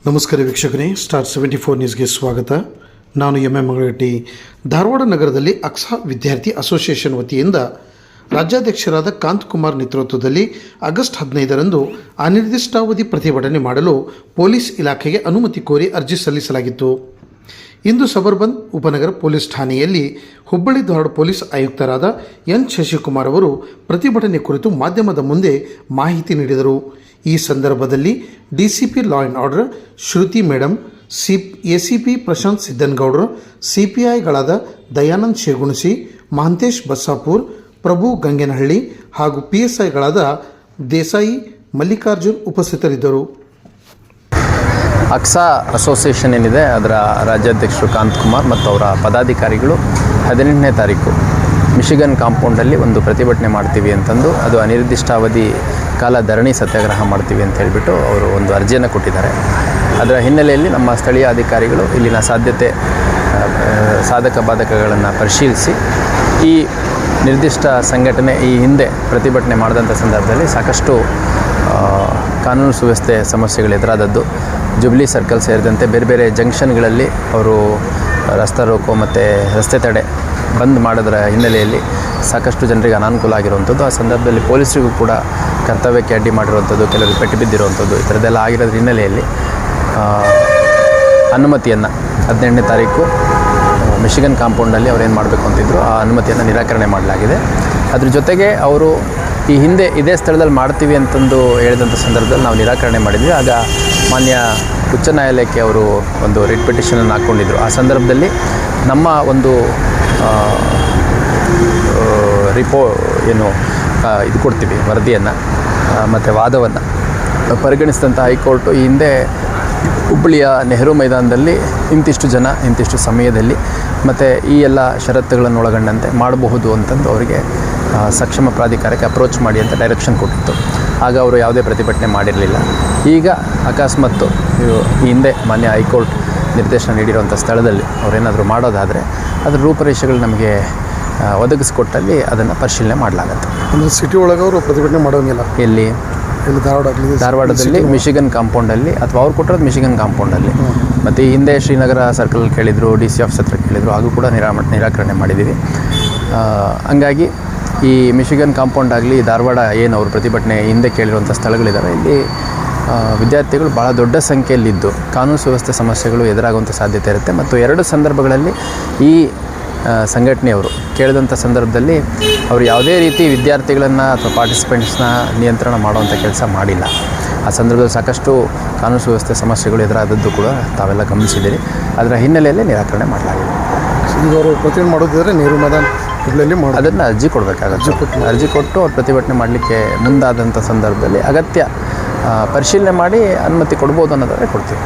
ನಮಸ್ಕಾರ ವೀಕ್ಷಕರೇ, ಸ್ಟಾರ್ 74 ನ್ಯೂಸ್ಗೆ ಸ್ವಾಗತ. ನಾನು ಮಂಗಳಗಟ್ಟಿ. ಧಾರವಾಡ ನಗರದಲ್ಲಿ ಅಕ್ಸಾ ವಿದ್ಯಾರ್ಥಿ ಅಸೋಸಿಯೇಷನ್ ವತಿಯಿಂದ ರಾಜ್ಯಾಧ್ಯಕ್ಷರಾದ ಕಾಂತಕುಮಾರ್ ನೇತೃತ್ವದಲ್ಲಿ ಆಗಸ್ಟ್ 15ರಂದು ಅನಿರ್ದಿಷ್ಟಾವಧಿ ಪ್ರತಿಭಟನೆ ಮಾಡಲು ಪೊಲೀಸ್ ಇಲಾಖೆಗೆ ಅನುಮತಿ ಕೋರಿ ಅರ್ಜಿ ಸಲ್ಲಿಸಲಾಗಿತ್ತು. ಇಂದು ಸಬರ್ಬನ್ ಉಪನಗರ ಪೊಲೀಸ್ ಠಾಣೆಯಲ್ಲಿ ಹುಬ್ಬಳ್ಳಿ ಧಾರವಾಡ ಪೊಲೀಸ್ ಆಯುಕ್ತರಾದ ಎನ್ ಶಶಿಕುಮಾರ್ ಅವರು ಪ್ರತಿಭಟನೆ ಕುರಿತು ಮಾಧ್ಯಮದ ಮುಂದೆ ಮಾಹಿತಿ ನೀಡಿದರು. ಈ ಸಂದರ್ಭದಲ್ಲಿ DCP law and order Shruti madam, ACP Prashant ಸಿದ್ದನಗೌಡರು, ಸಿಪಿಐಗಳಾದ ದಯಾನಂದ್ ಶೇಗುಣಸಿ, ಮಹಂತೇಶ್ ಬಸ್ಸಾಪುರ್, ಪ್ರಭು ಗಂಗೇನಹಳ್ಳಿ ಹಾಗೂ ಪಿಎಸ್ಐಗಳಾದ ದೇಸಾಯಿ, ಮಲ್ಲಿಕಾರ್ಜುನ್ ಉಪಸ್ಥಿತರಿದ್ದರು. ಅಕ್ಸಾ ಅಸೋಸಿಯೇಷನ್ ಏನಿದೆ ಅದರ ರಾಜ್ಯಾಧ್ಯಕ್ಷರು ಕಾಂತಕುಮಾರ್ ಮತ್ತು ಅವರ ಪದಾಧಿಕಾರಿಗಳು 18ನೇ ತಾರೀಕು ಮಿಶಿಗನ್ ಕಾಂಪೌಂಡಲ್ಲಿ ಒಂದು ಪ್ರತಿಭಟನೆ ಮಾಡ್ತೀವಿ ಅಂತಂದು, ಅದು ಅನಿರ್ದಿಷ್ಟಾವಧಿ ಕಾಲ ಧರಣಿ ಸತ್ಯಾಗ್ರಹ ಮಾಡ್ತೀವಿ ಅಂತ ಹೇಳಿಬಿಟ್ಟು ಅವರು ಒಂದು ಅರ್ಜಿಯನ್ನು ಕೊಟ್ಟಿದ್ದಾರೆ. ಅದರ ಹಿನ್ನೆಲೆಯಲ್ಲಿ ನಮ್ಮ ಸ್ಥಳೀಯ ಅಧಿಕಾರಿಗಳು ಇಲ್ಲಿನ ಸಾಧಕ ಬಾಧಕಗಳನ್ನು ಪರಿಶೀಲಿಸಿ ಈ ನಿರ್ದಿಷ್ಟ ಸಂಘಟನೆ ಈ ಹಿಂದೆ ಪ್ರತಿಭಟನೆ ಮಾಡಿದಂಥ ಸಂದರ್ಭದಲ್ಲಿ ಸಾಕಷ್ಟು ಕಾನೂನು ಸುವ್ಯವಸ್ಥೆ ಸಮಸ್ಯೆಗಳು ಎದುರಾದದ್ದು. ಜುಬ್ಲಿ ಸರ್ಕಲ್ ಸೇರಿದಂತೆ ಬೇರೆ ಬೇರೆ ಜಂಕ್ಷನ್ಗಳಲ್ಲಿ ಅವರು ರಸ್ತೆ ರೋಕೋ ಮತ್ತು ರಸ್ತೆ ತಡೆ ಬಂದ್ ಮಾಡೋದರ ಹಿನ್ನೆಲೆಯಲ್ಲಿ ಸಾಕಷ್ಟು ಜನರಿಗೆ ಅನಾನುಕೂಲ ಆಗಿರುವಂಥದ್ದು. ಆ ಸಂದರ್ಭದಲ್ಲಿ ಪೊಲೀಸರಿಗೂ ಕೂಡ ಕರ್ತವ್ಯಕ್ಕೆ ಅಡ್ಡಿ ಮಾಡಿರುವಂಥದ್ದು, ಕೆಲವರು ಪೆಟ್ಟು ಬಿದ್ದಿರುವಂಥದ್ದು, ಈ ಥರದ್ದೆಲ್ಲ ಆಗಿರೋದ್ರ ಹಿನ್ನೆಲೆಯಲ್ಲಿ ಅನುಮತಿಯನ್ನು 18ನೇ ತಾರೀಕು ಮಿಶಿಗನ್ ಕಾಂಪೌಂಡಲ್ಲಿ ಅವ್ರೇನು ಮಾಡಬೇಕು ಅಂತಿದ್ರು ಆ ಅನುಮತಿಯನ್ನು ನಿರಾಕರಣೆ ಮಾಡಲಾಗಿದೆ. ಅದ್ರ ಜೊತೆಗೆ ಅವರು ಈ ಹಿಂದೆ ಇದೇ ಸ್ಥಳದಲ್ಲಿ ಮಾಡ್ತೀವಿ ಅಂತಂದು ಹೇಳಿದಂಥ ಸಂದರ್ಭದಲ್ಲಿ ನಾವು ನಿರಾಕರಣೆ ಮಾಡಿದ್ವಿ. ಆಗ ಮಾನ್ಯ ಉಚ್ಚ ನ್ಯಾಯಾಲಯಕ್ಕೆ ಅವರು ಒಂದು ರಿಟ್ ಪಿಟಿಷನನ್ನು ಹಾಕ್ಕೊಂಡಿದ್ರು. ಆ ಸಂದರ್ಭದಲ್ಲಿ ನಮ್ಮ ಒಂದು ಇದು ಕೊಡ್ತೀವಿ ವರದಿಯನ್ನು ಮತ್ತು ವಾದವನ್ನು ಪರಿಗಣಿಸಿದಂಥ ಹೈಕೋರ್ಟು ಈ ಹಿಂದೆ ಹುಬ್ಬಳ್ಳಿಯ ನೆಹರು ಮೈದಾನದಲ್ಲಿ ಇಂತಿಷ್ಟು ಜನ ಇಂತಿಷ್ಟು ಸಮಯದಲ್ಲಿ ಮತ್ತು ಈ ಎಲ್ಲ ಷರತ್ತುಗಳನ್ನು ಒಳಗೊಂಡಂತೆ ಮಾಡಬಹುದು ಅಂತಂದು ಅವರಿಗೆ ಸಕ್ಷಮ ಪ್ರಾಧಿಕಾರಕ್ಕೆ ಅಪ್ರೋಚ್ ಮಾಡಿ ಅಂತ ಡೈರೆಕ್ಷನ್ ಕೊಟ್ಟಿತ್ತು. ಆಗ ಅವರು ಯಾವುದೇ ಪ್ರತಿಭಟನೆ ಮಾಡಿರಲಿಲ್ಲ. ಈಗ ಅಕಸ್ಮಾತ್ತು ಈ ಹಿಂದೆ ಮಾನ್ಯ ಹೈಕೋರ್ಟ್ ನಿರ್ದೇಶನ ನೀಡಿರುವಂಥ ಸ್ಥಳದಲ್ಲಿ ಅವರೇನಾದರೂ ಮಾಡೋದಾದರೆ ಅದರ ರೂಪರೇಷೆಗಳು ನಮಗೆ ಒದಗಿಸ್ಕೊಟ್ಟಲ್ಲಿ ಅದನ್ನು ಪರಿಶೀಲನೆ ಮಾಡಲಾಗುತ್ತೆ. ಅಂದರೆ ಸಿಟಿ ಒಳಗೆ ಅವರು ಪ್ರತಿಭಟನೆ ಮಾಡೋಂಗಿಲ್ಲ. ಎಲ್ಲಿ ಧಾರವಾಡದಲ್ಲಿ ಮಿಶಿಗನ್ ಕಾಂಪೌಂಡಲ್ಲಿ, ಅಥವಾ ಅವ್ರು ಕೊಟ್ಟಿರೋದು ಮಿಶಿಗನ್ ಕಾಂಪೌಂಡಲ್ಲಿ. ಮತ್ತು ಈ ಹಿಂದೆ ಶ್ರೀನಗರ ಸರ್ಕಲ್ ಕೇಳಿದರು, DC ಆಫೀಸ್ ಹತ್ರ ಕೇಳಿದರು, ಹಾಗೂ ಕೂಡ ನಿರಾಕರಣೆ ಮಾಡಿದ್ದೀವಿ. ಹಂಗಾಗಿ ಈ ಮಿಶಿಗನ್ ಕಾಂಪೌಂಡ್ ಆಗಲಿ, ಧಾರವಾಡ ಏನು ಅವರು ಪ್ರತಿಭಟನೆ ಹಿಂದೆ ಕೇಳಿರುವಂಥ ಸ್ಥಳಗಳಿದ್ದಾವೆ, ಇಲ್ಲಿ ವಿದ್ಯಾರ್ಥಿಗಳು ಭಾಳ ದೊಡ್ಡ ಸಂಖ್ಯೆಯಲ್ಲಿದ್ದು ಕಾನೂನು ಸುವ್ಯವಸ್ಥೆ ಸಮಸ್ಯೆಗಳು ಎದುರಾಗುವಂಥ ಸಾಧ್ಯತೆ ಇರುತ್ತೆ. ಮತ್ತು ಎರಡು ಸಂದರ್ಭಗಳಲ್ಲಿ ಈ ಸಂಘಟನೆಯವರು ಕೇಳಿದಂಥ ಸಂದರ್ಭದಲ್ಲಿ ಅವರು ಯಾವುದೇ ರೀತಿ ವಿದ್ಯಾರ್ಥಿಗಳನ್ನು ಅಥವಾ ಪಾರ್ಟಿಸಿಪೆಂಟ್ಸ್ನ ನಿಯಂತ್ರಣ ಮಾಡುವಂಥ ಕೆಲಸ ಮಾಡಿಲ್ಲ. ಆ ಸಂದರ್ಭದಲ್ಲಿ ಸಾಕಷ್ಟು ಕಾನೂನು ಸುವ್ಯವಸ್ಥೆ ಸಮಸ್ಯೆಗಳು ಎದುರಾದದ್ದು ಕೂಡ ತಾವೆಲ್ಲ ಗಮನಿಸಿದ್ದೀರಿ. ಅದರ ಹಿನ್ನೆಲೆಯಲ್ಲಿ ನಿರಾಕರಣೆ ಮಾಡಲಾಗಿದೆ. ಈಗ ಅವರು ಪ್ರತಿಭಟನೆ ಮಾಡೋದಿದ್ರೆ ನೆಹರು ಮೈದಾನ ಹುಬ್ಬಳ್ಳಿಯಲ್ಲಿ ಅದನ್ನು ಅರ್ಜಿ ಕೊಡಬೇಕಾಗುತ್ತೆ. ಅರ್ಜಿ ಕೊಟ್ಟು ಅವ್ರು ಪ್ರತಿಭಟನೆ ಮಾಡಲಿಕ್ಕೆ ಮುಂದಾದಂಥ ಸಂದರ್ಭದಲ್ಲಿ ಅಗತ್ಯ ಪರಿಶೀಲನೆ ಮಾಡಿ ಅನುಮತಿ ಕೊಡ್ಬೋದು ಅನ್ನೋದಾದರೆ ಕೊಡ್ತೀವಿ.